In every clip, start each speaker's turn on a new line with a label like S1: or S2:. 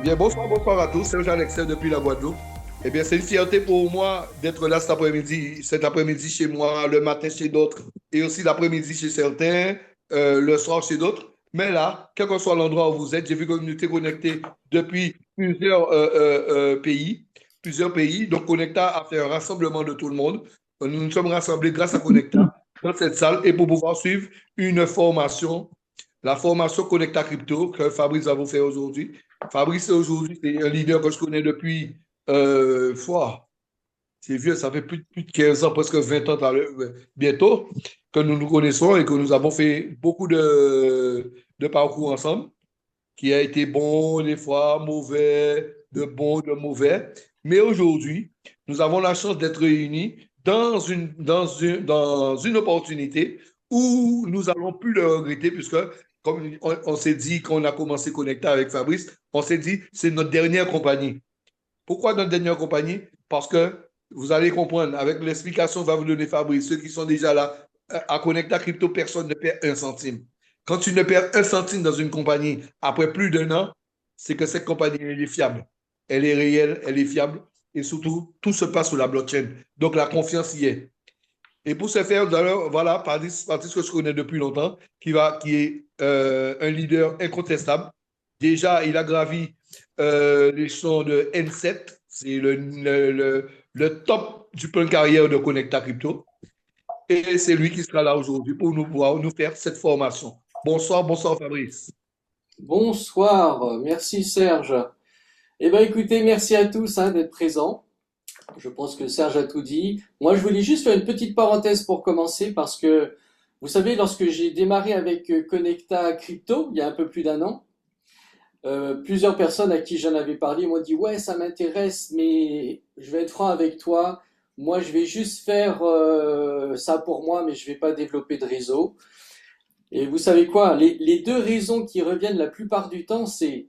S1: Bien, bonsoir à tous. C'est Jean-Alexis depuis la Guadeloupe. Eh bien, c'est une fierté pour moi d'être là cet après-midi chez moi, le matin chez d'autres, et aussi l'après-midi chez certains, le soir chez d'autres. Mais là, quel que soit l'endroit où vous êtes, j'ai vu que vous étiez connectés depuis plusieurs pays. Donc, Connecta a fait un rassemblement de tout le monde. Nous nous sommes rassemblés grâce à Connecta dans cette salle et pour pouvoir suivre une formation, la formation Connecta Crypto que Fabrice va vous faire aujourd'hui. Fabrice, aujourd'hui, c'est un leader que je connais depuis, foi, c'est vieux, ça fait plus de 15 ans, presque 20 ans bientôt, que nous nous connaissons et que nous avons fait beaucoup de parcours ensemble, qui a été bon, des fois mauvais, de bon, de mauvais. Mais aujourd'hui, nous avons la chance d'être réunis dans une opportunité où nous allons plus le regretter, puisque comme on s'est dit qu'on a commencé Connecta avec Fabrice, on s'est dit c'est notre dernière compagnie. Pourquoi notre dernière compagnie? Parce que vous allez comprendre, avec l'explication que va vous donner Fabrice, ceux qui sont déjà là, à Connecta Crypto, personne ne perd un centime. Quand tu ne perds un centime dans une compagnie après plus d'un an, c'est que cette compagnie elle est fiable. Elle est réelle, elle est fiable et surtout, tout se passe sur la blockchain. Donc la confiance y est. Et pour ce faire, voilà, Patrice que je connais depuis longtemps, qui est un leader incontestable. Déjà, il a gravi l'échelon de N7, c'est le top du plan de carrière de Connecta Crypto. Et c'est lui qui sera là aujourd'hui pour nous pouvoir nous faire cette formation. Bonsoir Fabrice.
S2: Bonsoir, merci Serge. Eh bien écoutez, merci à tous d'être présents. Je pense que Serge a tout dit. Moi, je voulais juste faire une petite parenthèse pour commencer parce que, vous savez, lorsque j'ai démarré avec Connecta Crypto, il y a un peu plus d'un an, plusieurs personnes à qui j'en avais parlé m'ont dit, ouais, ça m'intéresse, mais je vais être franc avec toi. Moi, je vais juste faire ça pour moi, mais je vais pas développer de réseau. Et vous savez quoi, les deux raisons qui reviennent la plupart du temps, c'est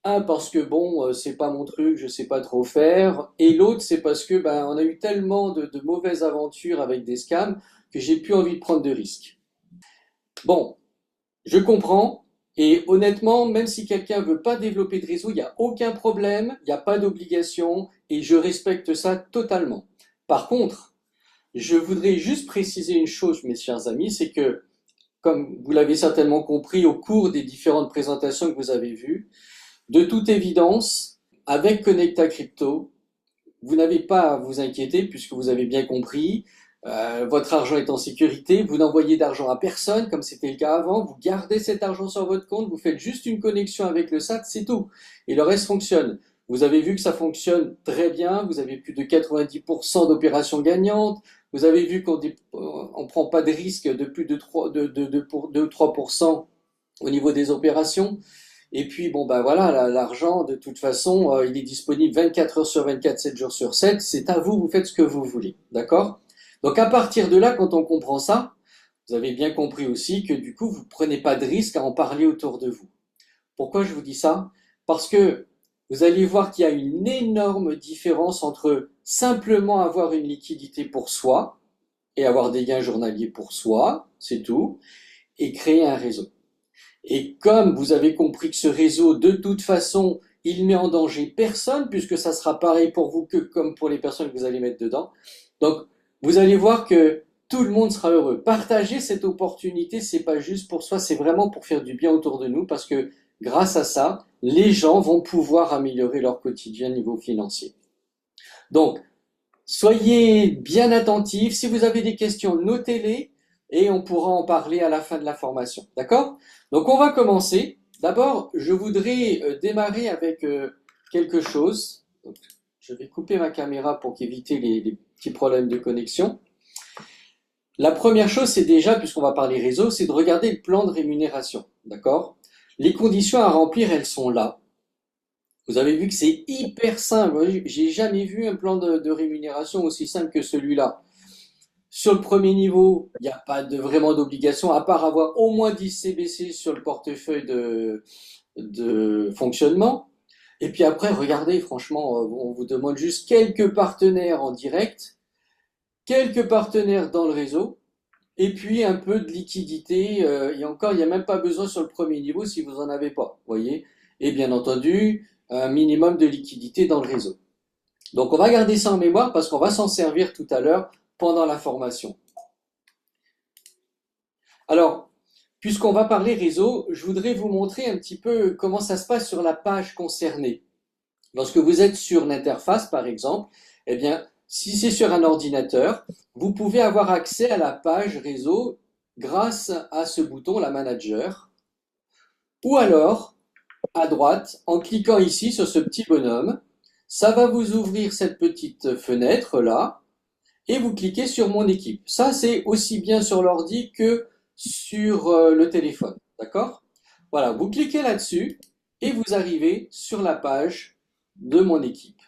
S2: un parce que bon, c'est pas mon truc, je sais pas trop faire, et l'autre c'est parce que ben on a eu tellement de mauvaises aventures avec des scams que j'ai plus envie de prendre de risques. Bon, je comprends, et honnêtement, même si quelqu'un veut pas développer de réseau, il n'y a aucun problème, il n'y a pas d'obligation, et je respecte ça totalement. Par contre, je voudrais juste préciser une chose, mes chers amis, c'est que comme vous l'avez certainement compris au cours des différentes présentations que vous avez vues, de toute évidence, avec Connecta Crypto, vous n'avez pas à vous inquiéter puisque vous avez bien compris, votre argent est en sécurité, vous n'envoyez d'argent à personne comme c'était le cas avant, vous gardez cet argent sur votre compte, vous faites juste une connexion avec le SAT, c'est tout. Et le reste fonctionne. Vous avez vu que ça fonctionne très bien, vous avez plus de 90% d'opérations gagnantes, vous avez vu qu'on ne prend pas de risque de plus de 3, de 3% au niveau des opérations. Et puis, bon, ben voilà, l'argent, de toute façon, il est disponible 24 heures sur 24, 7 jours sur 7. C'est à vous, vous faites ce que vous voulez. D'accord? Donc, à partir de là, quand on comprend ça, vous avez bien compris aussi que du coup, vous ne prenez pas de risque à en parler autour de vous. Pourquoi je vous dis ça? Parce que vous allez voir qu'il y a une énorme différence entre simplement avoir une liquidité pour soi et avoir des gains journaliers pour soi, c'est tout, et créer un réseau. Et comme vous avez compris que ce réseau, de toute façon, il met en danger personne, puisque ça sera pareil pour vous que comme pour les personnes que vous allez mettre dedans. Donc, vous allez voir que tout le monde sera heureux. Partager cette opportunité, c'est pas juste pour soi, c'est vraiment pour faire du bien autour de nous, parce que grâce à ça, les gens vont pouvoir améliorer leur quotidien niveau financier. Donc, soyez bien attentifs. Si vous avez des questions, notez-les et on pourra en parler à la fin de la formation. D'accord? Donc, on va commencer. D'abord, je voudrais démarrer avec quelque chose. Donc, je vais couper ma caméra pour éviter les petits problèmes de connexion. La première chose, c'est déjà, puisqu'on va parler réseau, c'est de regarder le plan de rémunération. D'accord? Les conditions à remplir, elles sont là. Vous avez vu que c'est hyper simple. J'ai jamais vu un plan de rémunération aussi simple que celui-là. Sur le premier niveau, il n'y a pas vraiment d'obligation, à part avoir au moins 10 CBC sur le portefeuille de fonctionnement. Et puis après, regardez, franchement, on vous demande juste quelques partenaires en direct, quelques partenaires dans le réseau, et puis un peu de liquidité. Et encore, il n'y a même pas besoin sur le premier niveau si vous n'en avez pas. Voyez. Et bien entendu, un minimum de liquidité dans le réseau. Donc on va garder ça en mémoire parce qu'on va s'en servir tout à l'heure pendant la formation. Alors, puisqu'on va parler réseau, je voudrais vous montrer un petit peu comment ça se passe sur la page concernée. Lorsque vous êtes sur l'interface, par exemple, eh bien, si c'est sur un ordinateur, vous pouvez avoir accès à la page réseau grâce à ce bouton, la manager, ou alors, à droite, en cliquant ici sur ce petit bonhomme, ça va vous ouvrir cette petite fenêtre là, et vous cliquez sur mon équipe. Ça, c'est aussi bien sur l'ordi que sur le téléphone, d'accord? Voilà, vous cliquez là-dessus et vous arrivez sur la page de mon équipe.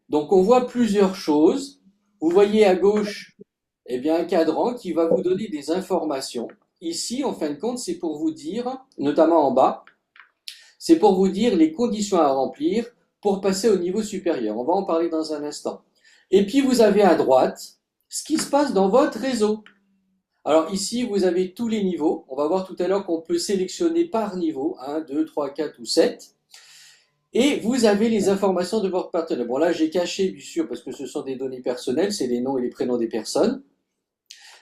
S2: Donc, on voit plusieurs choses. Vous voyez à gauche, eh bien, un cadran qui va vous donner des informations. Ici, en fin de compte, c'est pour vous dire, notamment en bas, c'est pour vous dire les conditions à remplir pour passer au niveau supérieur. On va en parler dans un instant. Et puis, vous avez à droite ce qui se passe dans votre réseau. Alors ici, vous avez tous les niveaux. On va voir tout à l'heure qu'on peut sélectionner par niveau, 1, 2, 3, 4 ou 7. Et vous avez les informations de votre partenaire. Bon là, j'ai caché, bien sûr, parce que ce sont des données personnelles, c'est les noms et les prénoms des personnes.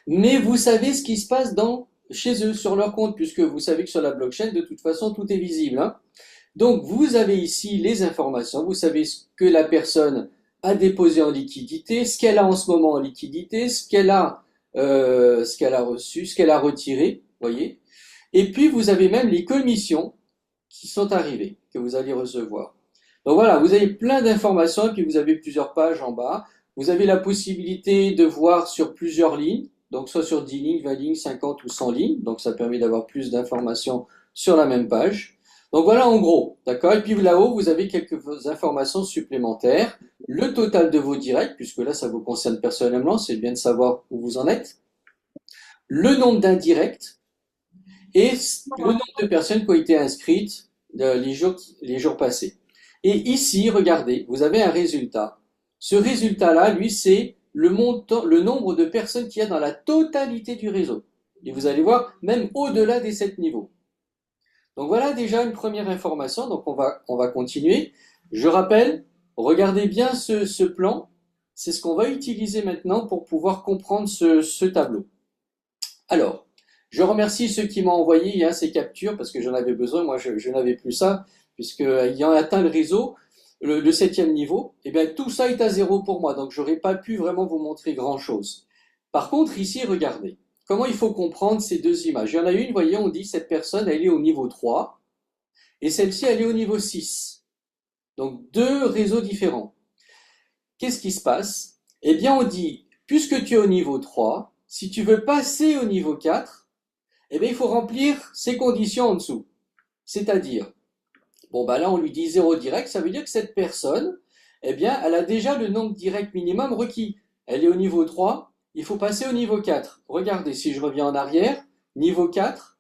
S2: Mais vous savez ce qui se passe chez eux, sur leur compte, puisque vous savez que sur la blockchain, de toute façon, tout est visible, hein. Donc, vous avez ici les informations. Vous savez ce que la personne a déposé en liquidité, ce qu'elle a en ce moment en liquidité, ce qu'elle a reçu, ce qu'elle a retiré, voyez. Et puis, vous avez même les commissions qui sont arrivées, que vous allez recevoir. Donc voilà, vous avez plein d'informations, et puis vous avez plusieurs pages en bas. Vous avez la possibilité de voir sur plusieurs lignes, donc soit sur 10 lignes, 20 lignes, 50 ou 100 lignes. Donc ça permet d'avoir plus d'informations sur la même page. Donc voilà en gros, d'accord? Et puis là-haut, vous avez quelques informations supplémentaires. Le total de vos directs, puisque là, ça vous concerne personnellement, c'est bien de savoir où vous en êtes. Le nombre d'indirects et le nombre de personnes qui ont été inscrites les jours passés. Et ici, regardez, vous avez un résultat. Ce résultat-là, lui, c'est le nombre de personnes qu'il y a dans la totalité du réseau. Et vous allez voir, même au-delà des 7 niveaux. Donc voilà déjà une première information, donc on va continuer. Je rappelle, regardez bien ce plan, c'est ce qu'on va utiliser maintenant pour pouvoir comprendre ce tableau. Alors, je remercie ceux qui m'ont envoyé ces captures parce que j'en avais besoin, moi je n'avais plus ça, puisque ayant atteint le réseau, le 7e niveau, et bien tout ça est à 0 pour moi, donc j'aurais pas pu vraiment vous montrer grand chose. Par contre, ici, regardez. Comment il faut comprendre ces deux images? Il y en a une, vous voyez, on dit cette personne, elle est au niveau 3 et celle-ci, elle est au niveau 6. Donc, deux réseaux différents. Qu'est-ce qui se passe? Eh bien, on dit, puisque tu es au niveau 3, si tu veux passer au niveau 4, eh bien, il faut remplir ces conditions en dessous. C'est-à-dire, bon, bah là, on lui dit 0 direct, ça veut dire que cette personne, eh bien, elle a déjà le nombre direct minimum requis. Elle est au niveau 3, il faut passer au niveau 4. Regardez, si je reviens en arrière, niveau 4,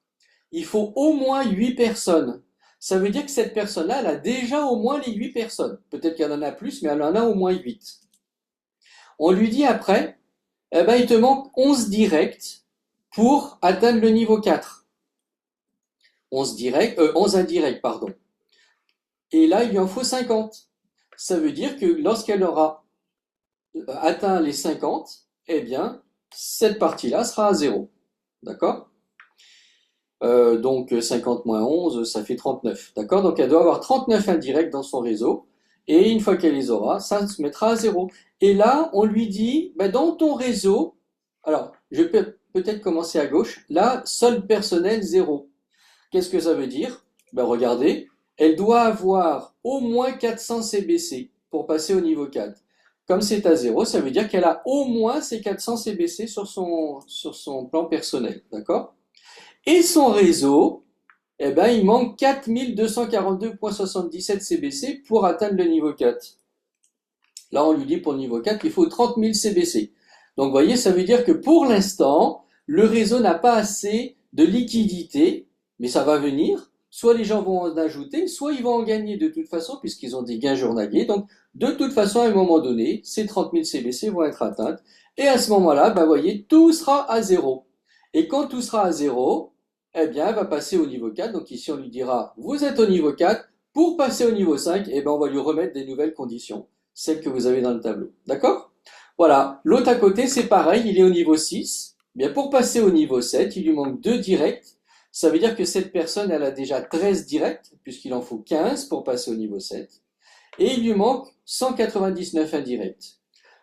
S2: il faut au moins 8 personnes. Ça veut dire que cette personne-là, elle a déjà au moins les 8 personnes. Peut-être qu'il y en a plus, mais elle en a au moins 8. On lui dit après, eh ben, il te manque 11 directs pour atteindre le niveau 4. 11 indirects, pardon. Et là, il lui en faut 50. Ça veut dire que lorsqu'elle aura atteint les 50, eh bien, cette partie-là sera à 0. D'accord? Donc 50 moins 11, ça fait 39. D'accord? Donc elle doit avoir 39 indirects dans son réseau. Et une fois qu'elle les aura, ça se mettra à 0. Et là, on lui dit, ben, dans ton réseau, alors je vais peut-être commencer à gauche, là, solde personnel 0. Qu'est-ce que ça veut dire? Ben, regardez, elle doit avoir au moins 400 CBC pour passer au niveau 4. Comme c'est à 0, ça veut dire qu'elle a au moins ces 400 CBC sur son plan personnel. D'accord? Et son réseau, eh ben, il manque 4242,77 CBC pour atteindre le niveau 4. Là, on lui dit pour le niveau 4, il faut 30 000 CBC. Donc, vous voyez, ça veut dire que pour l'instant, le réseau n'a pas assez de liquidité, mais ça va venir. Soit les gens vont en ajouter, soit ils vont en gagner de toute façon, puisqu'ils ont des gains journaliers. Donc, de toute façon, à un moment donné, ces 30 000 CBC vont être atteintes. Et à ce moment-là, ben, vous voyez, tout sera à 0. Et quand tout sera à 0, eh bien, elle va passer au niveau 4. Donc ici, on lui dira, vous êtes au niveau 4, Pour passer au niveau 5, eh ben, on va lui remettre des nouvelles conditions, celles que vous avez dans le tableau. D'accord? Voilà. L'autre à côté, c'est pareil, il est au niveau 6. Bien, pour passer au niveau 7, il lui manque 2 directs. Ça veut dire que cette personne, elle a déjà 13 directs, puisqu'il en faut 15 pour passer au niveau 7. Et il lui manque 199 indirects.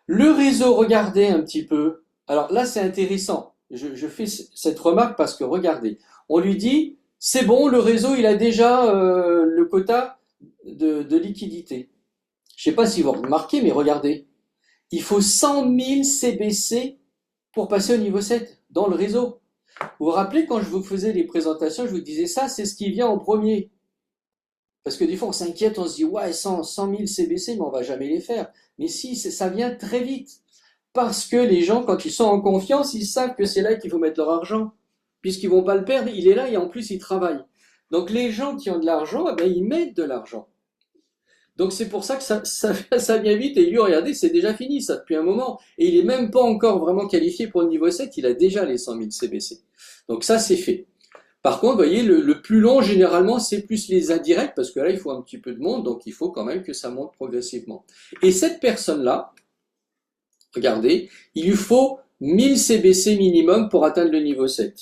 S2: Le réseau, regardez un petit peu. Alors là, c'est intéressant. Je fais cette remarque parce que regardez, on lui dit, c'est bon, le réseau, il a déjà le quota de liquidité. Je ne sais pas si vous remarquez, mais regardez. Il faut 100 000 CBC pour passer au niveau 7 dans le réseau. Vous vous rappelez quand je vous faisais les présentations, je vous disais ça, c'est ce qui vient en premier. Parce que des fois, on s'inquiète, on se dit, ouais, 100 000 CBC, mais on va jamais les faire. Mais si, ça vient très vite. Parce que les gens, quand ils sont en confiance, ils savent que c'est là qu'il faut mettre leur argent. Puisqu'ils vont pas le perdre, il est là et en plus, il travaille. Donc les gens qui ont de l'argent, eh ben, ils mettent de l'argent. Donc c'est pour ça que ça vient vite. Et lui, regardez, c'est déjà fini, ça, depuis un moment. Et il est même pas encore vraiment qualifié pour le niveau 7, il a déjà les 100 000 CBC. Donc ça, c'est fait. Par contre, vous voyez, le plus long, généralement, c'est plus les indirects, parce que là, il faut un petit peu de monde, donc il faut quand même que ça monte progressivement. Et cette personne-là, regardez, il lui faut 1000 CBC minimum pour atteindre le niveau 7.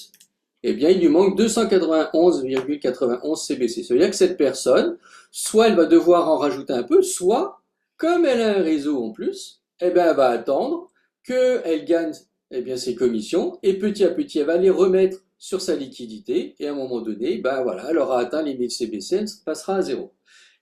S2: Eh bien, il lui manque 291,91 CBC. Ça veut dire que cette personne, soit elle va devoir en rajouter un peu, soit, comme elle a un réseau en plus, eh bien, elle va attendre qu'elle gagne eh bien, ses commissions, et petit à petit, elle va les remettre sur sa liquidité, et à un moment donné, ben voilà, elle aura atteint les 1000 CBC, elle passera à zéro.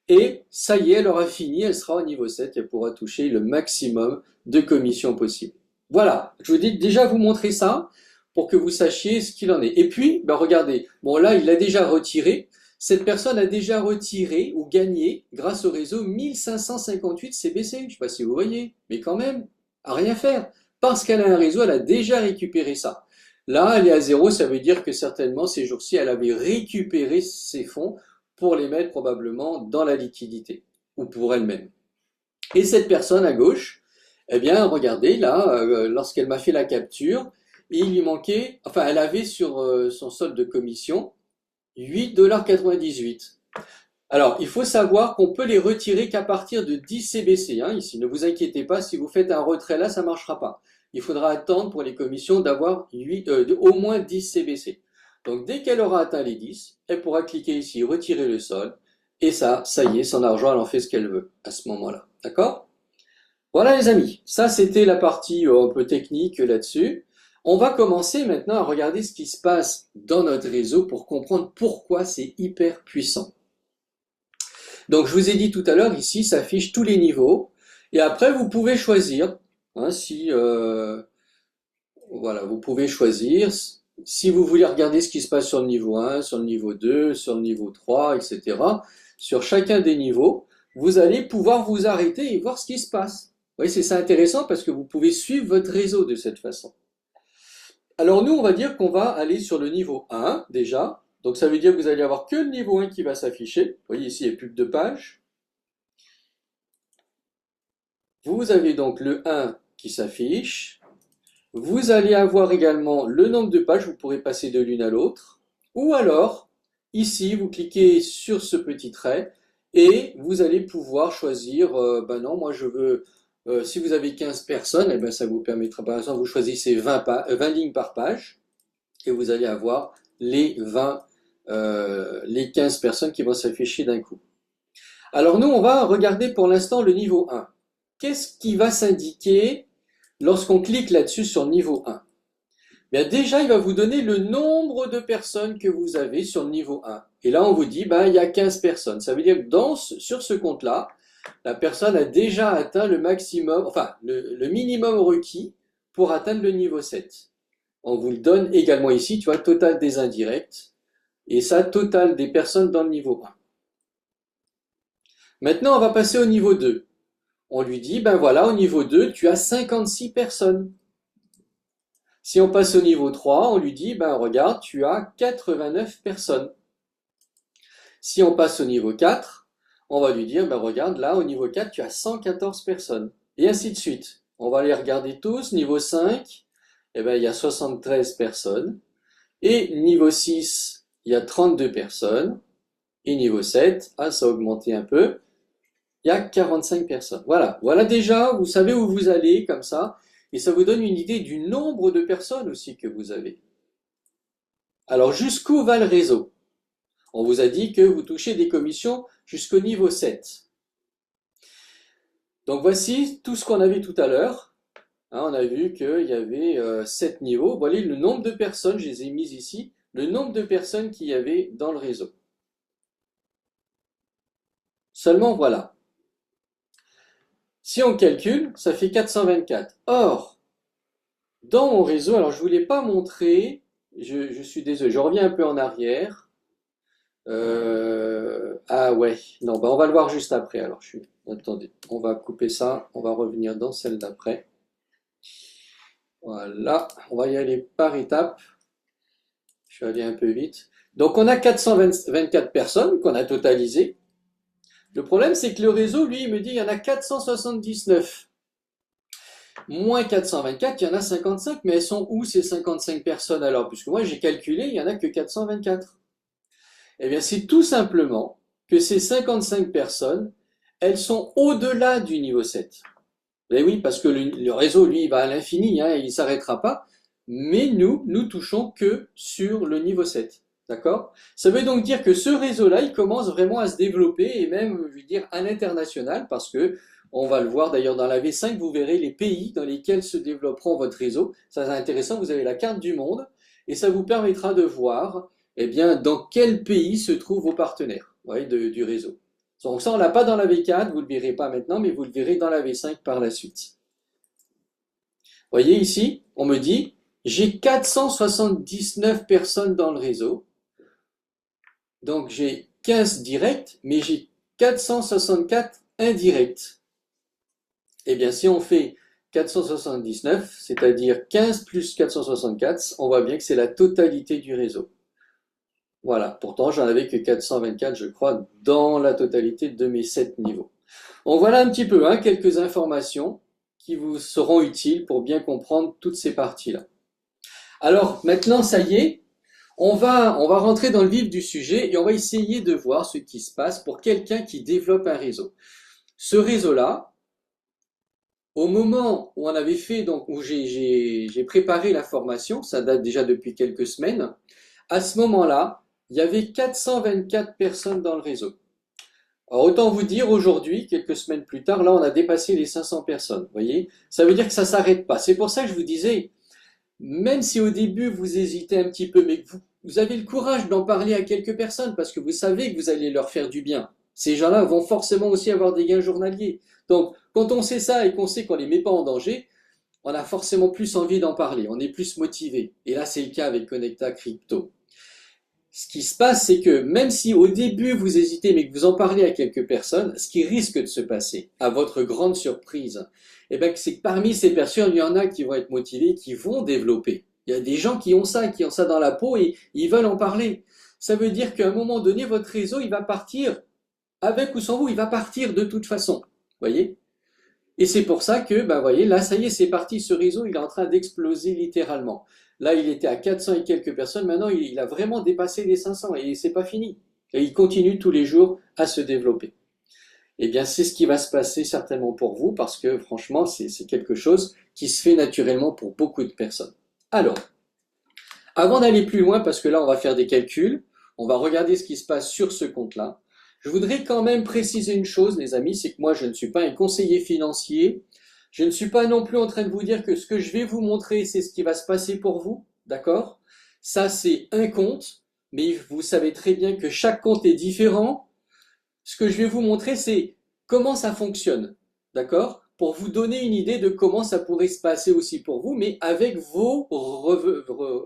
S2: Et ça y est, elle aura fini, elle sera au niveau 7, elle pourra toucher le maximum de commissions possible. Voilà, je vous dis déjà vous montrer ça pour que vous sachiez ce qu'il en est. Et puis, ben regardez, bon là, il a déjà retiré, cette personne a déjà retiré ou gagné, grâce au réseau, 1558 CBC. Je ne sais pas si vous voyez, mais quand même, à rien faire. Parce qu'elle a un réseau, elle a déjà récupéré ça. Là, elle est à zéro, ça veut dire que certainement, ces jours-ci, elle avait récupéré ses fonds pour les mettre probablement dans la liquidité, ou pour elle-même. Et cette personne à gauche, eh bien, regardez, là, lorsqu'elle m'a fait la capture, il lui manquait, enfin, elle avait sur son solde de commission 8,98 $. Alors, il faut savoir qu'on peut les retirer qu'à partir de 10 CBC, hein, ici. Ne vous inquiétez pas, si vous faites un retrait là, ça ne marchera pas. Il faudra attendre pour les commissions d'avoir au moins 10 CBC. Donc, dès qu'elle aura atteint les 10, elle pourra cliquer ici, retirer le solde, et ça y est, son argent, elle en fait ce qu'elle veut à ce moment-là. D'accord? Voilà les amis, ça c'était la partie un peu technique là-dessus. On va commencer maintenant à regarder ce qui se passe dans notre réseau pour comprendre pourquoi c'est hyper puissant. Donc je vous ai dit tout à l'heure, ici s'affichent tous les niveaux, et après vous pouvez choisir, hein, voilà, vous pouvez choisir si vous voulez regarder ce qui se passe sur le niveau 1, sur le niveau 2, sur le niveau 3, etc. Sur chacun des niveaux, vous allez pouvoir vous arrêter et voir ce qui se passe. Vous voyez, c'est ça intéressant parce que vous pouvez suivre votre réseau de cette façon. Alors nous, on va dire qu'on va aller sur le niveau 1 déjà. Donc ça veut dire que vous allez avoir que le niveau 1 qui va s'afficher. Vous voyez ici, il y a plus que 2 pages. Vous avez donc le 1 qui s'affiche. Vous allez avoir également le nombre de pages, vous pourrez passer de l'une à l'autre. Ou alors, ici, vous cliquez sur ce petit trait et vous allez pouvoir choisir, ben non, moi je veux, si vous avez 15 personnes, eh ben ça vous permettra, par exemple, vous choisissez 20 lignes par page et vous allez avoir les 15 personnes qui vont s'afficher d'un coup. Alors nous, on va regarder pour l'instant le niveau 1. Qu'est-ce qui va s'indiquer lorsqu'on clique là-dessus sur le niveau 1? Bien déjà, il va vous donner le nombre de personnes que vous avez sur le niveau 1. Et là, on vous dit, ben, il y a 15 personnes. Ça veut dire que sur ce compte-là, la personne a déjà atteint le maximum, enfin, le minimum requis pour atteindre le niveau 7. On vous le donne également ici, tu vois, total des indirects. Et ça, total des personnes dans le niveau 1. Maintenant, on va passer au niveau 2. On lui dit, ben voilà, au niveau 2, tu as 56 personnes. Si on passe au niveau 3, on lui dit, ben regarde, tu as 89 personnes. Si on passe au niveau 4, on va lui dire, ben regarde, là, au niveau 4, tu as 114 personnes. Et ainsi de suite. On va les regarder tous. Niveau 5, eh ben, il y a 73 personnes. Et niveau 6, il y a 32 personnes. Et niveau 7, ah, ça a augmenté un peu. Il y a 45 personnes. Voilà. Voilà déjà, vous savez où vous allez comme ça. Et ça vous donne une idée du nombre de personnes aussi que vous avez. Alors, jusqu'où va le réseau? On vous a dit que vous touchez des commissions jusqu'au niveau 7. Donc, voici tout ce qu'on a vu tout à l'heure. On a vu qu'il y avait 7 niveaux. Voilà le nombre de personnes, je les ai mises ici, le nombre de personnes qu'il y avait dans le réseau. Seulement, voilà. Si on calcule, ça fait 424. Or, dans mon réseau, alors je ne vous l'ai pas montré, je suis désolé, je reviens un peu en arrière. Ah ouais, non, bah on va le voir juste après. Alors, attendez, on va couper ça, on va revenir dans celle d'après. Voilà, on va y aller par étapes. Je vais aller un peu vite. Donc, on a 424 personnes qu'on a totalisées. Le problème, c'est que le réseau, lui, il me dit qu'il y en a 479. Moins 424, il y en a 55, mais elles sont où ces 55 personnes alors? Puisque moi, j'ai calculé, il n'y en a que 424. Eh bien, c'est tout simplement que ces 55 personnes, elles sont au-delà du niveau 7. Eh oui, parce que le réseau, lui, il va à l'infini, il ne s'arrêtera pas. Mais nous touchons que sur le niveau 7. D'accord? Ça veut donc dire que ce réseau-là, il commence vraiment à se développer et même, je veux dire, à l'international parce que on va le voir d'ailleurs dans la V5, vous verrez les pays dans lesquels se développeront votre réseau. Ça, c'est intéressant, vous avez la carte du monde et ça vous permettra de voir, eh bien, dans quel pays se trouvent vos partenaires, voyez, du réseau. Donc ça, on l'a pas dans la V4, vous le verrez pas maintenant, mais vous le verrez dans la V5 par la suite. Voyez ici, on me dit, j'ai 479 personnes dans le réseau. Donc j'ai 15 directs, mais j'ai 464 indirects. Eh bien, si on fait 479, c'est-à-dire 15 plus 464, on voit bien que c'est la totalité du réseau. Voilà, pourtant j'en avais que 424, je crois, dans la totalité de mes 7 niveaux. Donc voilà un petit peu, quelques informations qui vous seront utiles pour bien comprendre toutes ces parties-là. Alors maintenant, ça y est, on va rentrer dans le vif du sujet et on va essayer de voir ce qui se passe pour quelqu'un qui développe un réseau. Ce réseau-là, au moment où on avait fait, donc où j'ai préparé la formation, ça date déjà depuis quelques semaines, à ce moment-là, il y avait 424 personnes dans le réseau. Alors autant vous dire aujourd'hui, quelques semaines plus tard, là on a dépassé les 500 personnes. Vous voyez, ça veut dire que ça s'arrête pas. C'est pour ça que je vous disais, même si au début vous hésitez un petit peu, mais que vous avez le courage d'en parler à quelques personnes parce que vous savez que vous allez leur faire du bien. Ces gens-là vont forcément aussi avoir des gains journaliers. Donc, quand on sait ça et qu'on sait qu'on les met pas en danger, on a forcément plus envie d'en parler, on est plus motivé. Et là, c'est le cas avec Connecta Crypto. Ce qui se passe, c'est que même si au début vous hésitez, mais que vous en parlez à quelques personnes, ce qui risque de se passer, à votre grande surprise, eh bien, c'est que parmi ces personnes, il y en a qui vont être motivés, qui vont développer. Il y a des gens qui ont ça dans la peau et ils veulent en parler. Ça veut dire qu'à un moment donné, votre réseau, il va partir, avec ou sans vous, il va partir de toute façon. Voyez? Et c'est pour ça que, ben voyez, là, ça y est, c'est parti, ce réseau, il est en train d'exploser littéralement. Là, il était à 400 et quelques personnes, maintenant, il a vraiment dépassé les 500 et c'est pas fini. Et il continue tous les jours à se développer. Eh bien, c'est ce qui va se passer certainement pour vous parce que, franchement, c'est quelque chose qui se fait naturellement pour beaucoup de personnes. Alors, avant d'aller plus loin, parce que là, on va faire des calculs, on va regarder ce qui se passe sur ce compte-là. Je voudrais quand même préciser une chose, les amis, c'est que moi, je ne suis pas un conseiller financier. Je ne suis pas non plus en train de vous dire que ce que je vais vous montrer, c'est ce qui va se passer pour vous, d'accord? Ça, c'est un compte, mais vous savez très bien que chaque compte est différent. Ce que je vais vous montrer, c'est comment ça fonctionne, d'accord? Pour vous donner une idée de comment ça pourrait se passer aussi pour vous, mais avec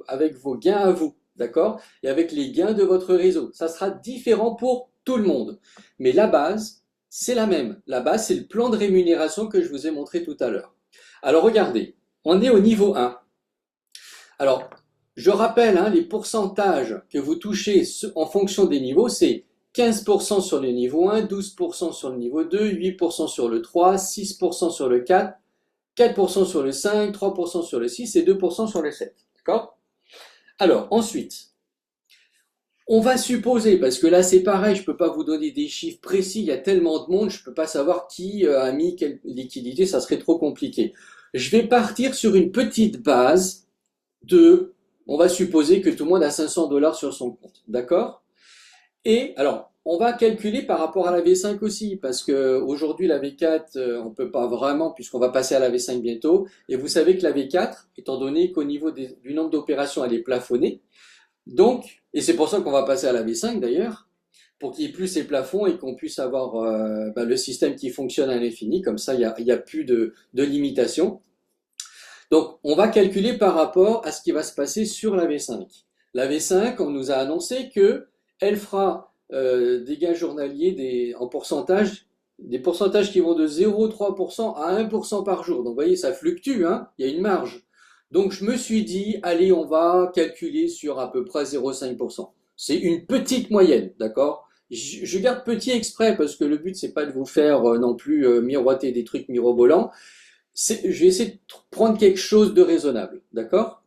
S2: avec vos gains à vous, d'accord? Et avec les gains de votre réseau. Ça sera différent pour tout le monde. Mais la base, c'est la même. La base, c'est le plan de rémunération que je vous ai montré tout à l'heure. Alors regardez, on est au niveau 1. Alors, je rappelle, les pourcentages que vous touchez en fonction des niveaux, c'est 15% sur le niveau 1, 12% sur le niveau 2, 8% sur le 3, 6% sur le 4, 4% sur le 5, 3% sur le 6 et 2% sur le 7. D'accord? Alors, ensuite, On va supposer, parce que là c'est pareil, je ne peux pas vous donner des chiffres précis, il y a tellement de monde, je ne peux pas savoir qui a mis quelle liquidité, ça serait trop compliqué. Je vais partir sur une petite base de, on va supposer que tout le monde a 500 dollars sur son compte, d'accord? Et alors, on va calculer par rapport à la V5 aussi, parce que aujourd'hui la V4, on peut pas vraiment, puisqu'on va passer à la V5 bientôt. Et vous savez que la V4, étant donné qu'au niveau du nombre d'opérations, elle est plafonnée, donc, et c'est pour ça qu'on va passer à la V5 d'ailleurs, pour qu'il n'y ait plus ces plafonds et qu'on puisse avoir le système qui fonctionne à l'infini, comme ça il y a plus de limitation. Donc, on va calculer par rapport à ce qui va se passer sur la V5. La V5, on nous a annoncé que elle fera des gains journaliers en pourcentage, des pourcentages qui vont de 0,3% à 1% par jour. Donc, vous voyez, ça fluctue, hein, il y a une marge. Donc, je me suis dit, allez, on va calculer sur à peu près 0,5%. C'est une petite moyenne, d'accord? Je garde petit exprès parce que le but, c'est pas de vous faire non plus miroiter des trucs mirobolants. Je vais essayer de prendre quelque chose de raisonnable, d'accord?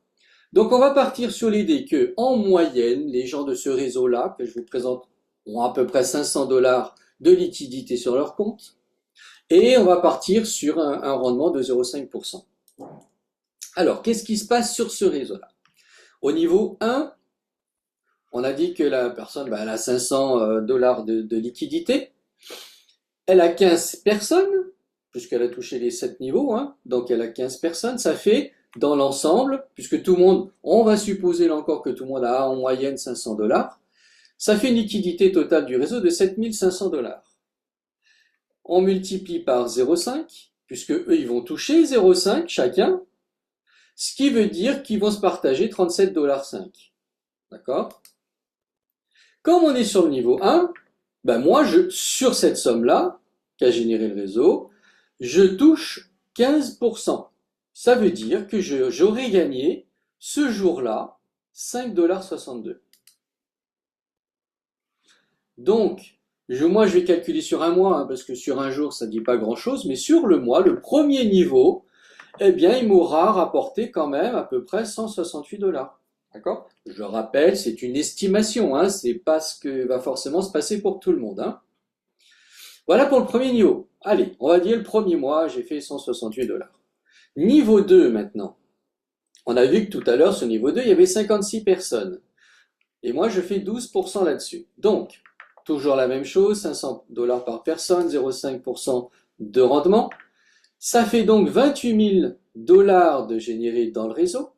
S2: Donc on va partir sur l'idée que, en moyenne, les gens de ce réseau-là, que je vous présente, ont à peu près 500 dollars de liquidité sur leur compte, et on va partir sur un rendement de 0,5%. Alors, qu'est-ce qui se passe sur ce réseau-là? Au niveau 1, on a dit que la personne, elle a 500 dollars de liquidité, elle a 15 personnes, puisqu'elle a touché les 7 niveaux, hein, donc elle a 15 personnes, ça fait dans l'ensemble, puisque tout le monde, on va supposer là encore que tout le monde a en moyenne 500 dollars, ça fait une liquidité totale du réseau de 7500 dollars. On multiplie par 0,5, puisque eux, ils vont toucher 0,5 chacun, ce qui veut dire qu'ils vont se partager 37,5 dollars. D'accord? Comme on est sur le niveau 1, moi, sur cette somme-là, qu'a généré le réseau, je touche 15%. Ça veut dire que j'aurais gagné ce jour-là 5,62 $. Donc, moi je vais calculer sur un mois, hein, parce que sur un jour ça ne dit pas grand-chose, mais sur le mois, le premier niveau, eh bien il m'aura rapporté quand même à peu près 168 dollars. D'accord? Je rappelle, c'est une estimation, hein, c'est pas ce que va forcément se passer pour tout le monde. Hein. Voilà pour le premier niveau. Allez, on va dire le premier mois, j'ai fait 168 dollars. Niveau 2 maintenant. On a vu que tout à l'heure, ce niveau 2, il y avait 56 personnes. Et moi, je fais 12% là-dessus. Donc, toujours la même chose, 500 dollars par personne, 0,5% de rendement. Ça fait donc 28 000 dollars de générés dans le réseau.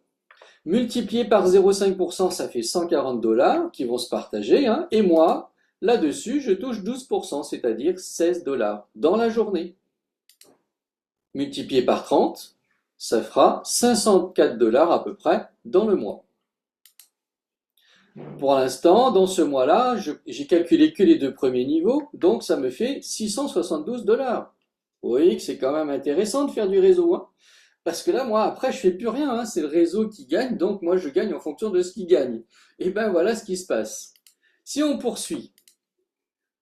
S2: Multiplié par 0,5%, ça fait 140 dollars qui vont se partager. Hein, et moi, là-dessus, je touche 12%, c'est-à-dire 16 dollars dans la journée. Multiplié par 30, ça fera 504 dollars à peu près dans le mois. Pour l'instant, dans ce mois-là, j'ai calculé que les deux premiers niveaux, donc ça me fait 672 dollars. Vous voyez que c'est quand même intéressant de faire du réseau, hein, parce que là, moi, après, je fais plus rien, hein, c'est le réseau qui gagne, donc moi, je gagne en fonction de ce qui gagne. Et ben voilà ce qui se passe. Si on poursuit,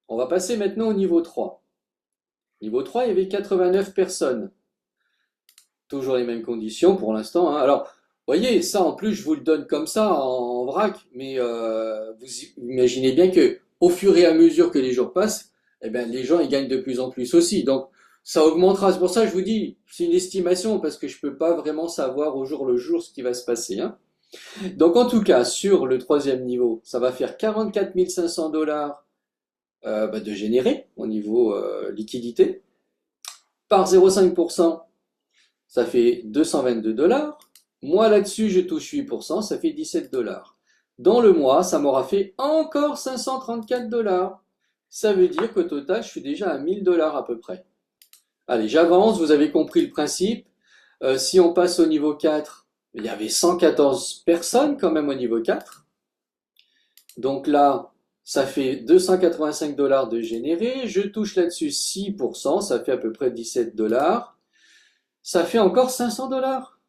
S2: on va passer maintenant au niveau 3. Niveau 3, il y avait 89 personnes. Toujours les mêmes conditions pour l'instant. Hein. Alors, vous voyez, ça en plus, je vous le donne comme ça en vrac, mais vous imaginez bien que au fur et à mesure que les jours passent, eh ben, les gens ils gagnent de plus en plus aussi. Donc, ça augmentera. C'est pour ça que je vous dis, c'est une estimation parce que je peux pas vraiment savoir au jour le jour ce qui va se passer. Hein. Donc, en tout cas, sur le troisième niveau, ça va faire 44 500 dollars de générer au niveau liquidité par 0,5%. Ça fait 222 dollars. Moi, là-dessus, je touche 8%, ça fait 17 dollars. Dans le mois, ça m'aura fait encore 534 dollars. Ça veut dire qu'au total, je suis déjà à 1000 dollars à peu près. Allez, j'avance, vous avez compris le principe. Si on passe au niveau 4, il y avait 114 personnes quand même au niveau 4. Donc là, ça fait 285 dollars de généré. Je touche là-dessus 6%, ça fait à peu près 17 dollars. Ça fait encore 500 dollars.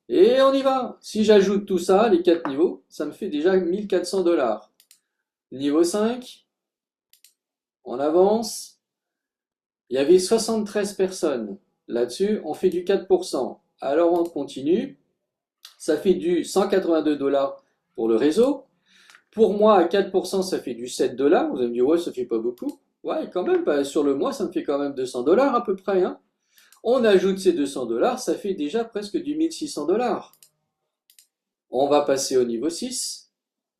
S2: Et on y va. Si j'ajoute tout ça, les 4 niveaux, ça me fait déjà 1400 dollars. Niveau 5, on avance. Il y avait 73 personnes. Là-dessus, on fait du 4%. Alors on continue. Ça fait du 182 dollars pour le réseau. Pour moi, à 4%, ça fait du 7 $. Vous allez me dire, ouais, ça fait pas beaucoup. Ouais, quand même, bah, sur le mois, ça me fait quand même 200 $ à peu près, hein. On ajoute ces 200 $, ça fait déjà presque du 1600 $. On va passer au niveau 6.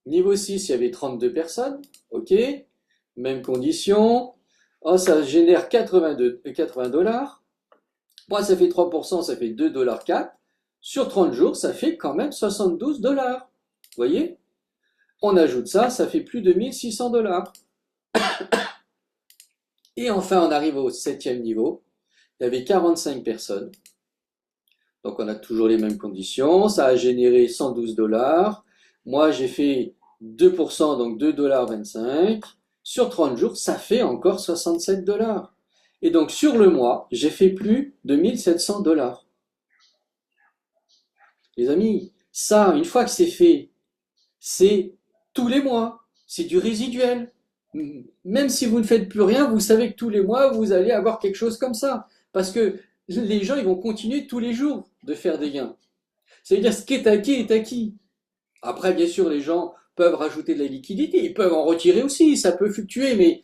S2: Niveau 6, il y avait 32 personnes. OK. Même condition. Oh, ça génère 80 $. Moi, ça fait 3%, ça fait 2,4 $. Sur 30 jours, ça fait quand même 72 $. Vous voyez? On ajoute ça, ça fait plus de 1600 $. Et enfin, on arrive au 7e niveau. Il y avait 45 personnes. Donc, on a toujours les mêmes conditions. Ça a généré 112 $. Moi, j'ai fait 2%, donc 2,25 $. Sur 30 jours, ça fait encore 67 $. Et donc, sur le mois, j'ai fait plus de 1700 $. Les amis, ça, une fois que c'est fait, c'est tous les mois. C'est du résiduel. Même si vous ne faites plus rien, vous savez que tous les mois, vous allez avoir quelque chose comme ça. Parce que les gens, ils vont continuer tous les jours de faire des gains. Ça veut dire ce qui est acquis est acquis. Après, bien sûr, les gens peuvent rajouter de la liquidité, ils peuvent en retirer aussi, ça peut fluctuer, mais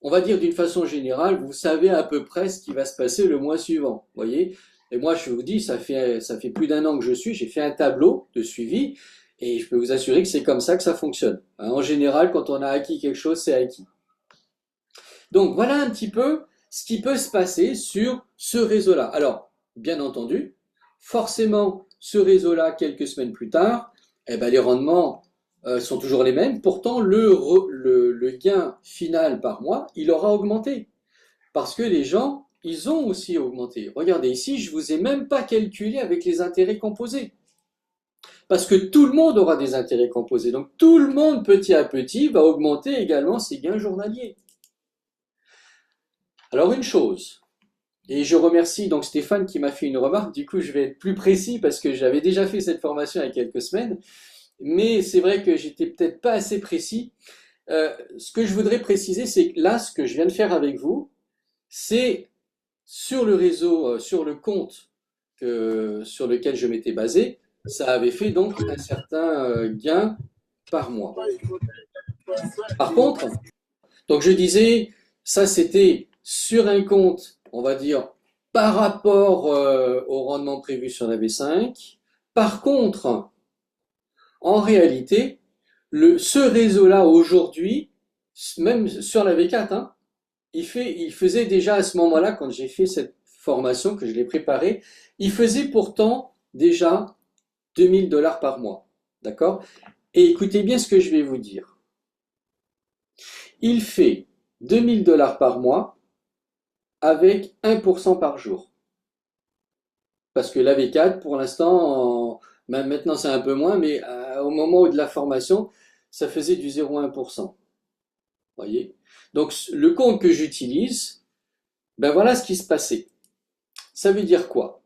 S2: on va dire d'une façon générale, vous savez à peu près ce qui va se passer le mois suivant. Voyez? Et moi, je vous dis, ça fait plus d'un an que je suis, j'ai fait un tableau de suivi, et je peux vous assurer que c'est comme ça que ça fonctionne. En général, quand on a acquis quelque chose, c'est acquis. Donc voilà un petit peu ce qui peut se passer sur ce réseau-là. Alors, bien entendu, forcément, ce réseau-là, quelques semaines plus tard, eh ben, les rendements sont toujours les mêmes. Pourtant, le gain final par mois, il aura augmenté. Parce que les gens, ils ont aussi augmenté. Regardez ici, je ne vous ai même pas calculé avec les intérêts composés. Parce que tout le monde aura des intérêts composés. Donc tout le monde, petit à petit, va augmenter également ses gains journaliers. Alors une chose, et je remercie donc Stéphane qui m'a fait une remarque, du coup je vais être plus précis parce que j'avais déjà fait cette formation il y a quelques semaines, mais c'est vrai que j'étais peut-être pas assez précis. Ce que je voudrais préciser, c'est que là, ce que je viens de faire avec vous, c'est sur le réseau, sur le compte sur lequel je m'étais basé, ça avait fait donc un certain gain par mois. Par contre, donc je disais, ça c'était sur un compte, on va dire, par rapport au rendement prévu sur la V5. Par contre, en réalité, ce réseau-là aujourd'hui, même sur la V4, hein, il faisait déjà à ce moment-là, quand j'ai fait cette formation, que je l'ai préparée, il faisait pourtant déjà 2000 $ par mois. D'accord? Et écoutez bien ce que je vais vous dire. Il fait 2000 $ par mois avec 1% par jour. Parce que la V4, pour l'instant, même maintenant c'est un peu moins, mais au moment de la formation, ça faisait du 0,1%. Voyez? Donc le compte que j'utilise, ben voilà ce qui se passait. Ça veut dire quoi?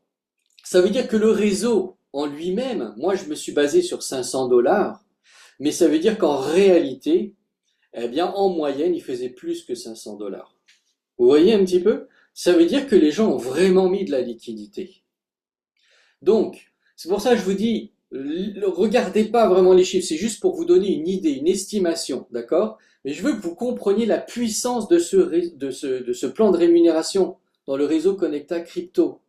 S2: Ça veut dire que le réseau en lui-même, moi je me suis basé sur 500 $, mais ça veut dire qu'en réalité, eh bien en moyenne, il faisait plus que 500 $. Vous voyez un petit peu? Ça veut dire que les gens ont vraiment mis de la liquidité. Donc, c'est pour ça que je vous dis, regardez pas vraiment les chiffres, c'est juste pour vous donner une idée, une estimation, d'accord? Mais je veux que vous compreniez la puissance de ce plan de rémunération dans le réseau Connecta Crypto.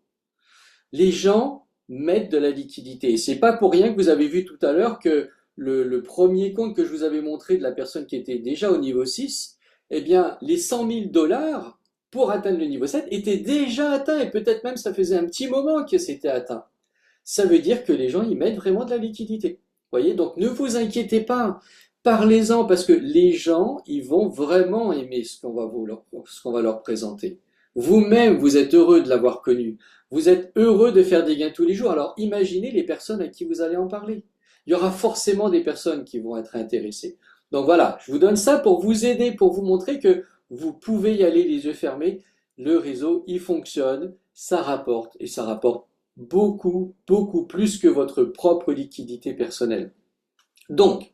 S2: Les gens mettent de la liquidité. Et c'est pas pour rien que vous avez vu tout à l'heure que le premier compte que je vous avais montré de la personne qui était déjà au niveau 6, eh bien, les 100 000 $ pour atteindre le niveau 7 étaient déjà atteints et peut-être même ça faisait un petit moment que c'était atteint. Ça veut dire que les gens y mettent vraiment de la liquidité. Voyez, donc ne vous inquiétez pas, parlez-en parce que les gens, ils vont vraiment aimer ce qu'on va leur présenter. Vous-même, vous êtes heureux de l'avoir connu. Vous êtes heureux de faire des gains tous les jours. Alors imaginez les personnes à qui vous allez en parler. Il y aura forcément des personnes qui vont être intéressées. Donc voilà, je vous donne ça pour vous aider, pour vous montrer que vous pouvez y aller les yeux fermés. Le réseau, il fonctionne, ça rapporte et ça rapporte beaucoup, beaucoup plus que votre propre liquidité personnelle. Donc,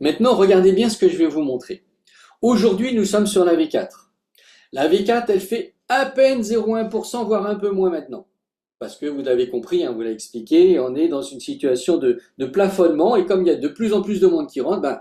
S2: maintenant, regardez bien ce que je vais vous montrer. Aujourd'hui, nous sommes sur la V4. La V4, elle fait à peine 0,1%, voire un peu moins maintenant. Parce que vous l'avez compris, hein, vous l'avez expliqué, on est dans une situation de plafonnement et comme il y a de plus en plus de monde qui rentre, ben,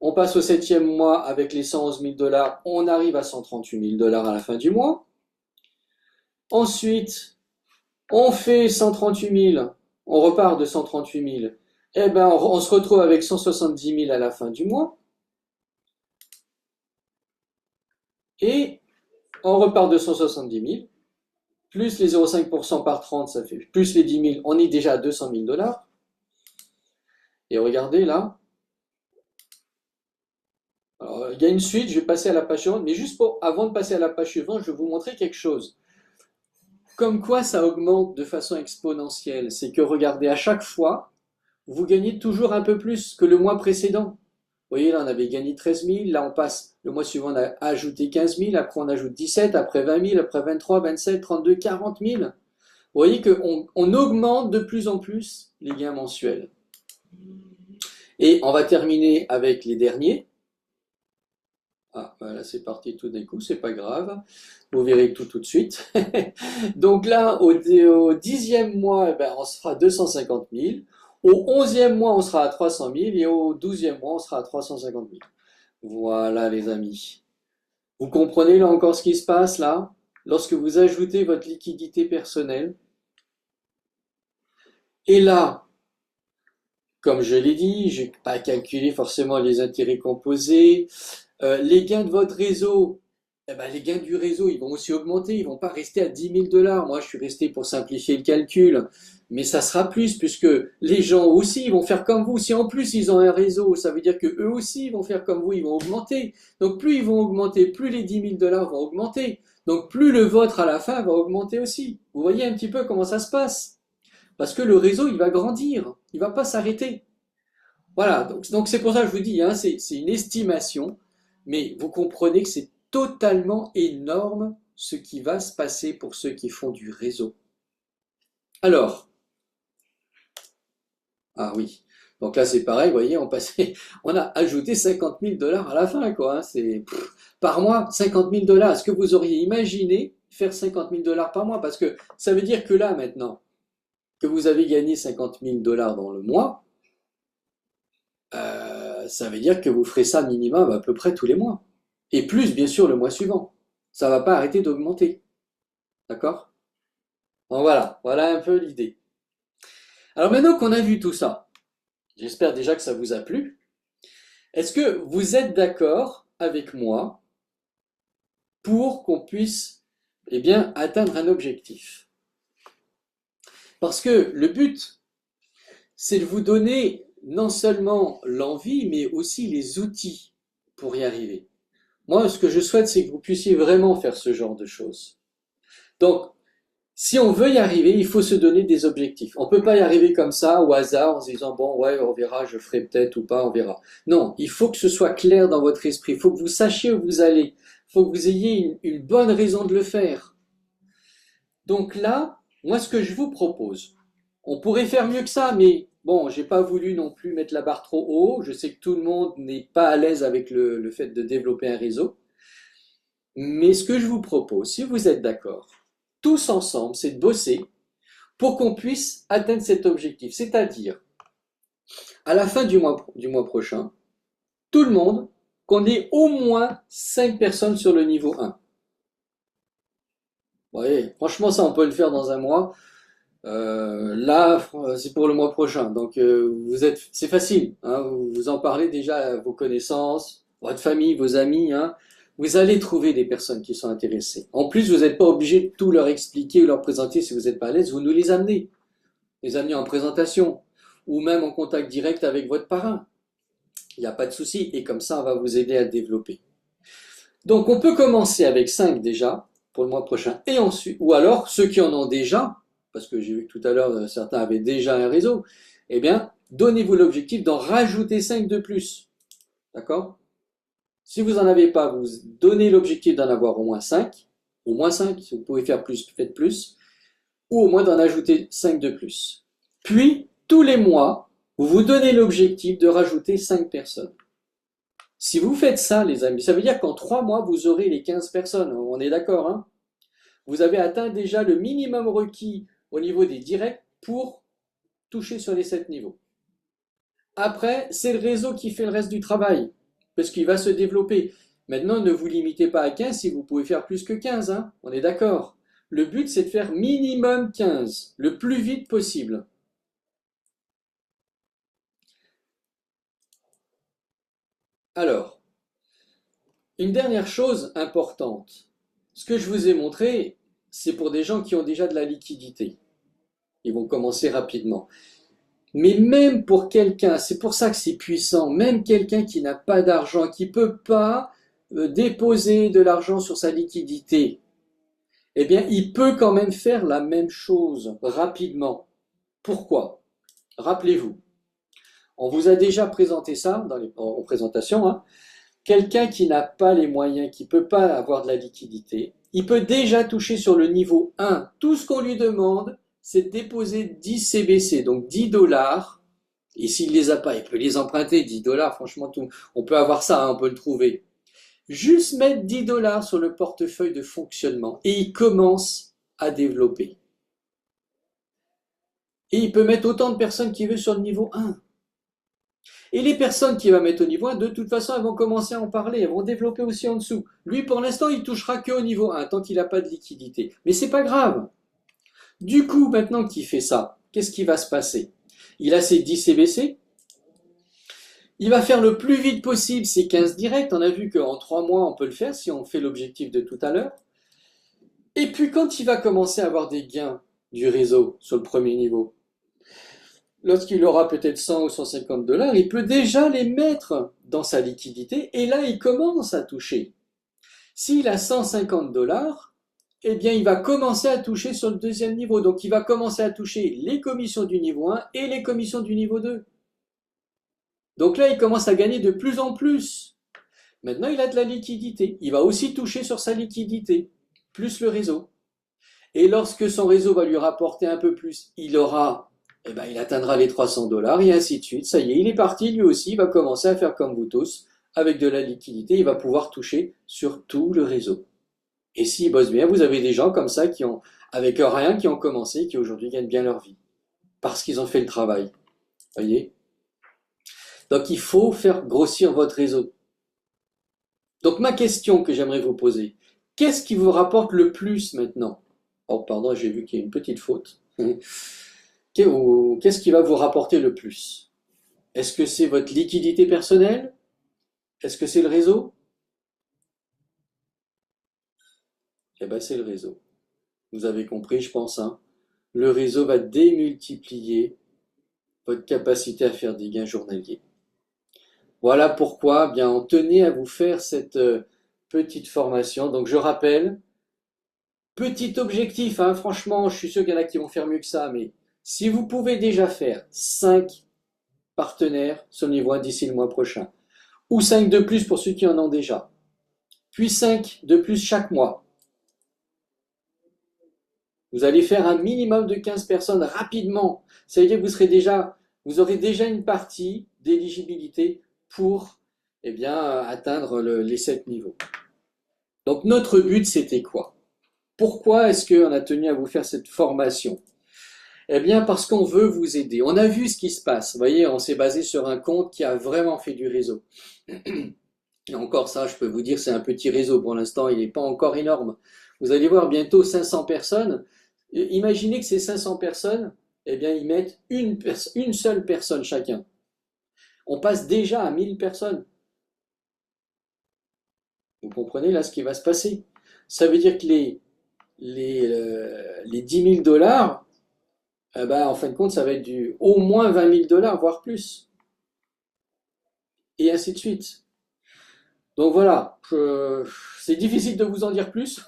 S2: On passe au 7e mois avec les 111 000 dollars, on arrive à 138 000 dollars à la fin du mois. Ensuite, on fait 138 000, on repart de 138 000. Eh ben, on se retrouve avec 170 000 à la fin du mois. Et on repart de 170 000, plus les 0,5% par 30, ça fait plus les 10 000, on est déjà à 200 000 dollars. Et regardez là. Alors, il y a une suite, je vais passer à la page suivante, mais juste avant de passer à la page suivante, je vais vous montrer quelque chose. Comme quoi ça augmente de façon exponentielle. C'est que regardez, à chaque fois, vous gagnez toujours un peu plus que le mois précédent. Vous voyez, là, on avait gagné 13 000. Là, on passe, le mois suivant, on a ajouté 15 000. Après, on ajoute 17. Après, 20 000. Après, 23, 27, 32, 40 000. Vous voyez qu'on augmente de plus en plus les gains mensuels. Et on va terminer avec les derniers. Ah, voilà, c'est parti tout d'un coup, c'est pas grave. Vous verrez tout de suite. Donc là, au 10e mois, eh ben, on se fera 250 000. Au 11e mois, on sera à 300 000. Et au 12e mois, on sera à 350 000. Voilà, les amis. Vous comprenez là encore ce qui se passe là? Lorsque vous ajoutez votre liquidité personnelle. Et là, comme je l'ai dit, je n'ai pas calculé forcément les intérêts composés. Les gains de votre réseau, eh ben, les gains du réseau, ils vont aussi augmenter, ils vont pas rester à 10 000 dollars. Moi, je suis resté pour simplifier le calcul, mais ça sera plus puisque les gens aussi ils vont faire comme vous. Si en plus ils ont un réseau, ça veut dire que eux aussi ils vont faire comme vous, ils vont augmenter. Donc plus ils vont augmenter, plus les 10 000 dollars vont augmenter. Donc plus le vôtre à la fin va augmenter aussi. Vous voyez un petit peu comment ça se passe? Parce que le réseau, il va grandir, il va pas s'arrêter. Voilà, donc c'est pour ça que je vous dis, hein, c'est une estimation, mais vous comprenez que c'est totalement énorme ce qui va se passer pour ceux qui font du réseau. Alors, ah oui, donc là c'est pareil, vous voyez, on a ajouté 50 000 dollars à la fin, quoi. Hein, par mois, 50 000 dollars. Est-ce que vous auriez imaginé faire 50 000 dollars par mois? Parce que ça veut dire que là maintenant, que vous avez gagné 50 000 dollars dans le mois, ça veut dire que vous ferez ça minimum à peu près tous les mois. Et plus, bien sûr, le mois suivant. Ça ne va pas arrêter d'augmenter. D'accord? Bon, voilà un peu l'idée. Alors maintenant qu'on a vu tout ça, j'espère déjà que ça vous a plu. Est-ce que vous êtes d'accord avec moi pour qu'on puisse, eh bien, atteindre un objectif? Parce que le but, c'est de vous donner non seulement l'envie, mais aussi les outils pour y arriver. Moi, ce que je souhaite, c'est que vous puissiez vraiment faire ce genre de choses. Donc, si on veut y arriver, il faut se donner des objectifs. On ne peut pas y arriver comme ça, au hasard, en se disant, bon, ouais, on verra, je ferai peut-être ou pas, on verra. Non, il faut que ce soit clair dans votre esprit. Il faut que vous sachiez où vous allez. Il faut que vous ayez une bonne raison de le faire. Donc là, moi, ce que je vous propose, on pourrait faire mieux que ça, mais bon, j'ai pas voulu non plus mettre la barre trop haut. Je sais que tout le monde n'est pas à l'aise avec le fait de développer un réseau. Mais ce que je vous propose, si vous êtes d'accord, tous ensemble, c'est de bosser pour qu'on puisse atteindre cet objectif. C'est-à-dire, à la fin du mois prochain, tout le monde, qu'on ait au moins 5 personnes sur le niveau 1. Vous voyez, franchement, ça, on peut le faire dans un mois. Là, c'est pour le mois prochain. Donc, c'est facile. Hein, vous en parlez déjà à vos connaissances, votre famille, vos amis. Hein, vous allez trouver des personnes qui sont intéressées. En plus, vous n'êtes pas obligé de tout leur expliquer ou leur présenter si vous n'êtes pas à l'aise. Vous nous les amenez. Les amener en présentation ou même en contact direct avec votre parrain. Il n'y a pas de souci. Et comme ça, on va vous aider à développer. Donc, on peut commencer avec 5 déjà pour le mois prochain. Et ensuite, ou alors ceux qui en ont déjà, parce que j'ai vu que tout à l'heure, certains avaient déjà un réseau, eh bien, donnez-vous l'objectif d'en rajouter 5 de plus. D'accord? Si vous n'en avez pas, vous donnez l'objectif d'en avoir au moins 5. Au moins 5, si vous pouvez faire plus, faites plus. Ou au moins d'en ajouter 5 de plus. Puis, tous les mois, vous vous donnez l'objectif de rajouter 5 personnes. Si vous faites ça, les amis, ça veut dire qu'en 3 mois, vous aurez les 15 personnes. On est d'accord, hein? Vous avez atteint déjà le minimum requis au niveau des directs pour toucher sur les 7 niveaux. Après, c'est le réseau qui fait le reste du travail. parce qu'il va se développer. Maintenant, ne vous limitez pas à 15 si vous pouvez faire plus que 15, hein, on est d'accord. Le but, c'est de faire minimum 15, le plus vite possible. Alors, une dernière chose importante. Ce que je vous ai montré, c'est pour des gens qui ont déjà de la liquidité. Ils vont commencer rapidement. Mais même pour quelqu'un, c'est pour ça que c'est puissant, même quelqu'un qui n'a pas d'argent, qui ne peut pas déposer de l'argent sur sa liquidité, eh bien, il peut quand même faire la même chose rapidement. Pourquoi? Rappelez-vous, on vous a déjà présenté ça en présentation, hein. Quelqu'un qui n'a pas les moyens, qui ne peut pas avoir de la liquidité, il peut déjà toucher sur le niveau 1. Tout ce qu'on lui demande, c'est de déposer 10 CBC, donc 10 dollars. Et s'il ne les a pas, il peut les emprunter, 10 dollars, franchement, on peut avoir ça, hein, on peut le trouver. Juste mettre 10 dollars sur le portefeuille de fonctionnement et il commence à développer. Et il peut mettre autant de personnes qu'il veut sur le niveau 1. Et les personnes qu'il va mettre au niveau 1, de toute façon, elles vont commencer à en parler, elles vont développer aussi en dessous. Lui, pour l'instant, il touchera qu'au niveau 1, tant qu'il n'a pas de liquidité. Mais c'est pas grave. Du coup, maintenant qu'il fait ça, qu'est-ce qui va se passer? Il a ses 10 CBC. Il va faire le plus vite possible ses 15 directs. On a vu qu'en 3 mois, on peut le faire si on fait l'objectif de tout à l'heure. Et puis, quand il va commencer à avoir des gains du réseau sur le premier niveau, lorsqu'il aura peut-être 100 ou 150 dollars, il peut déjà les mettre dans sa liquidité et là, il commence à toucher. S'il a 150 dollars, eh bien, il va commencer à toucher sur le deuxième niveau. Donc, il va commencer à toucher les commissions du niveau 1 et les commissions du niveau 2. Donc là, il commence à gagner de plus en plus. Maintenant, il a de la liquidité. Il va aussi toucher sur sa liquidité, plus le réseau. Et lorsque son réseau va lui rapporter un peu plus, il atteindra les 300 dollars et ainsi de suite. Ça y est, il est parti, lui aussi, il va commencer à faire comme vous tous, avec de la liquidité, il va pouvoir toucher sur tout le réseau. Et s'il bosse bien, vous avez des gens comme ça qui ont, avec rien, qui ont commencé, qui aujourd'hui gagnent bien leur vie. Parce qu'ils ont fait le travail. Voyez? Donc il faut faire grossir votre réseau. Donc ma question que j'aimerais vous poser, qu'est-ce qui vous rapporte le plus maintenant? Oh pardon, j'ai vu qu'il y a une petite faute. Qu'est-ce qui va vous rapporter le plus? Est-ce que c'est votre liquidité personnelle? Est-ce que c'est le réseau? Eh bien, c'est le réseau. Vous avez compris, je pense, hein. Le réseau va démultiplier votre capacité à faire des gains journaliers. Voilà pourquoi, bien, on tenait à vous faire cette petite formation. Donc, je rappelle, petit objectif, hein, franchement, je suis sûr qu'il y en a qui vont faire mieux que ça, mais si vous pouvez déjà faire 5 partenaires sur le niveau 1 d'ici le mois prochain, ou 5 de plus pour ceux qui en ont déjà, puis 5 de plus chaque mois, vous allez faire un minimum de 15 personnes rapidement. Ça veut dire que vous aurez déjà une partie d'éligibilité pour atteindre les 7 niveaux. Donc notre but, c'était quoi? Pourquoi est-ce qu'on a tenu à vous faire cette formation? Eh bien, parce qu'on veut vous aider. On a vu ce qui se passe. Vous voyez, on s'est basé sur un compte qui a vraiment fait du réseau. Et encore ça, je peux vous dire, c'est un petit réseau. Pour l'instant, il n'est pas encore énorme. Vous allez voir bientôt 500 personnes. Imaginez que ces 500 personnes, eh bien, ils mettent une seule personne chacun. On passe déjà à 1000 personnes. Vous comprenez là ce qui va se passer? Ça veut dire que les 10 000 dollars, en fin de compte, ça va être au moins 20 000 dollars, voire plus. Et ainsi de suite. Donc voilà, c'est difficile de vous en dire plus,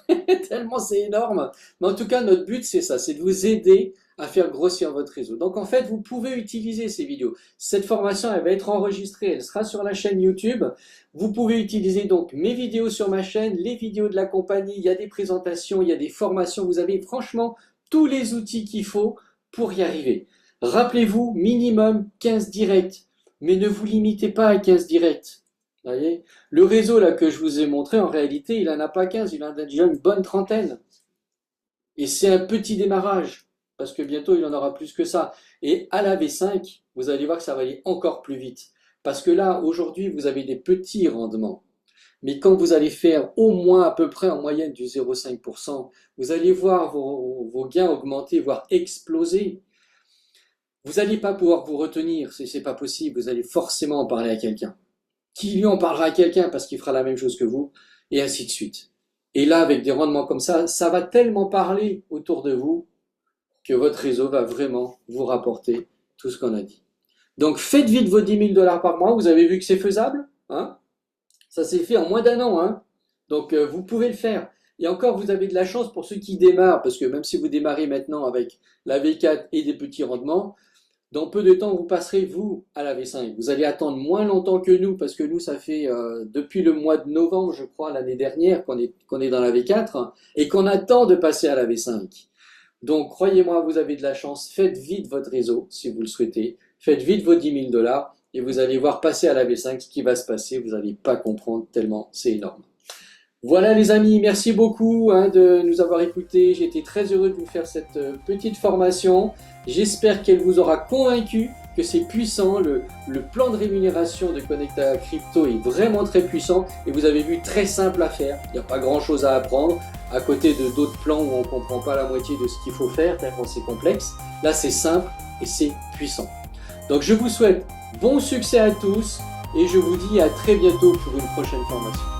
S2: tellement c'est énorme. Mais en tout cas, notre but, c'est ça, c'est de vous aider à faire grossir votre réseau. Donc en fait, vous pouvez utiliser ces vidéos. Cette formation, elle va être enregistrée, elle sera sur la chaîne YouTube. Vous pouvez utiliser donc mes vidéos sur ma chaîne, les vidéos de la compagnie, il y a des présentations, il y a des formations. Vous avez franchement tous les outils qu'il faut pour y arriver. Rappelez-vous, minimum 15 directs, mais ne vous limitez pas à 15 directs. Voyez, le réseau là que je vous ai montré, en réalité, il n'en a pas 15, il en a déjà une bonne trentaine. Et c'est un petit démarrage, parce que bientôt il en aura plus que ça. Et à la V5, vous allez voir que ça va aller encore plus vite. Parce que là, aujourd'hui, vous avez des petits rendements. Mais quand vous allez faire au moins à peu près en moyenne du 0,5%, vous allez voir vos gains augmenter, voire exploser. Vous n'allez pas pouvoir vous retenir, c'est pas possible, vous allez forcément en parler à quelqu'un. Qui lui en parlera à quelqu'un parce qu'il fera la même chose que vous, et ainsi de suite. Et là, avec des rendements comme ça va tellement parler autour de vous que votre réseau va vraiment vous rapporter tout ce qu'on a dit. Donc faites vite vos 10 000 $ par mois, vous avez vu que c'est faisable, hein? Ça s'est fait en moins d'un an, hein? Donc vous pouvez le faire. Et encore, vous avez de la chance pour ceux qui démarrent, parce que même si vous démarrez maintenant avec la V4 et des petits rendements, dans peu de temps, vous passerez, vous, à la V5. Vous allez attendre moins longtemps que nous, parce que nous, ça fait depuis le mois de novembre, je crois, l'année dernière, qu'on est dans la V4, et qu'on attend de passer à la V5. Donc, croyez-moi, vous avez de la chance. Faites vite votre réseau, si vous le souhaitez. Faites vite vos 10 000 $, et vous allez voir passer à la V5 ce qui va se passer. Vous n'allez pas comprendre tellement c'est énorme. Voilà les amis, merci beaucoup de nous avoir écoutés. J'ai été très heureux de vous faire cette petite formation. J'espère qu'elle vous aura convaincu que c'est puissant. Le plan de rémunération de Connecta Crypto est vraiment très puissant et vous avez vu, très simple à faire. Il n'y a pas grand chose à apprendre à côté de d'autres plans où on ne comprend pas la moitié de ce qu'il faut faire tellement c'est complexe. Là c'est simple et c'est puissant. Donc je vous souhaite bon succès à tous et je vous dis à très bientôt pour une prochaine formation.